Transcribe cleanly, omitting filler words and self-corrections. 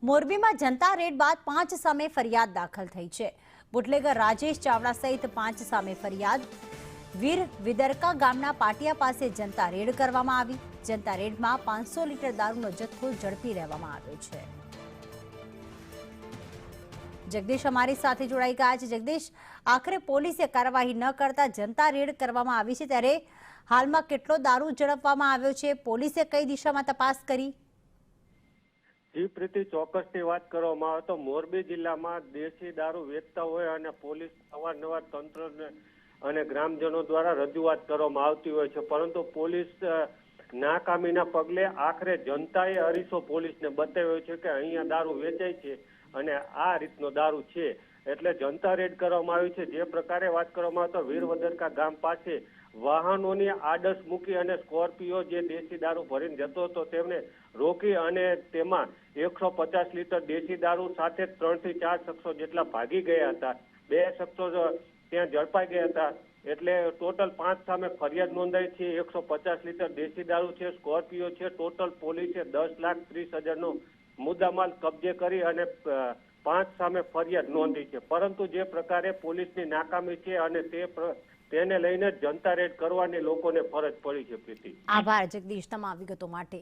મોરબીમાં જનતા રેડ બાદ 5 સામે ફરિયાદ દાખલ થઈ છે। બુટલેગર રાજેશ ચાવડા સહિત 5 સામે ફરિયાદ। વીર વિદરકા ગામના પાટિયા પાસે જનતા રેડ કરવામાં આવી। જનતા રેડમાં 500 લીટર દારૂનો જથ્થો ઝડપી લેવામાં આવ્યો છે। જગદીશ અમારી સાથે જોડાઈ ગયા છે। જગદીશ, આખરે પોલીસે કાર્યવાહી ન કરતા જનતા રેડ કરવામાં આવી છે, ત્યારે હાલમાં કેટલો દારૂ ઝડપવામાં આવ્યો છે? પોલીસે કઈ દિશામાં તપાસ કરી? જી પ્રીતિ, ચોક્કસની વાત કરવામાં આવે તો મોરબી જિલ્લામાં દેશી દારૂ વેચતા હોય અને પોલીસ અવારનવાર તંત્રને અને ગ્રામજનો દ્વારા રજૂઆત કરવામાં આવતી હોય છે, પરંતુ પોલીસ નાકામીના પગલે આખરે જનતાએ અરીસો પોલીસને બતાવ્યો છે કે અહીંયા દારૂ વેચાય છે અને આ રીતનો દારૂ છે, એટલે જનતા રેડ કરવામાં આવી છે। જે પ્રકારે વાત કરવામાં આવે તો વીરવદરકા ગામ પાસે વાહનોની આડસ મૂકી અને સ્કોર્પિયો જે દેશી દારૂ ભરીને જતો હતો તેમને રોકી અને તેમાં 150 લીટર દેશી દારૂ સાથે 3 થી 4 શખ્સો જેટલા ભાગી ગયા હતા। 2 શખ્સો ત્યાં ઝડપાઈ ગયા હતા, એટલે ટોટલ 5 સામે ફરિયાદ નોંધાઈ છે। 150 લીટર દેશી દારૂ છે, સ્કોર્પિયો છે। ટોટલ પોલીસે 10,30,000નો મુદ્દામાલ કબજે કરી અને 5 સામે ફરિયાદ નોંધી છે, પરંતુ જે પ્રકારે પોલીસની નાકામી છે અને તેને લઈને જનતા રેડ કરવાની લોકોને ફરજ પડી છે। પ્રીતિ, આભાર જગદીશ તમામ વિગતો માટે।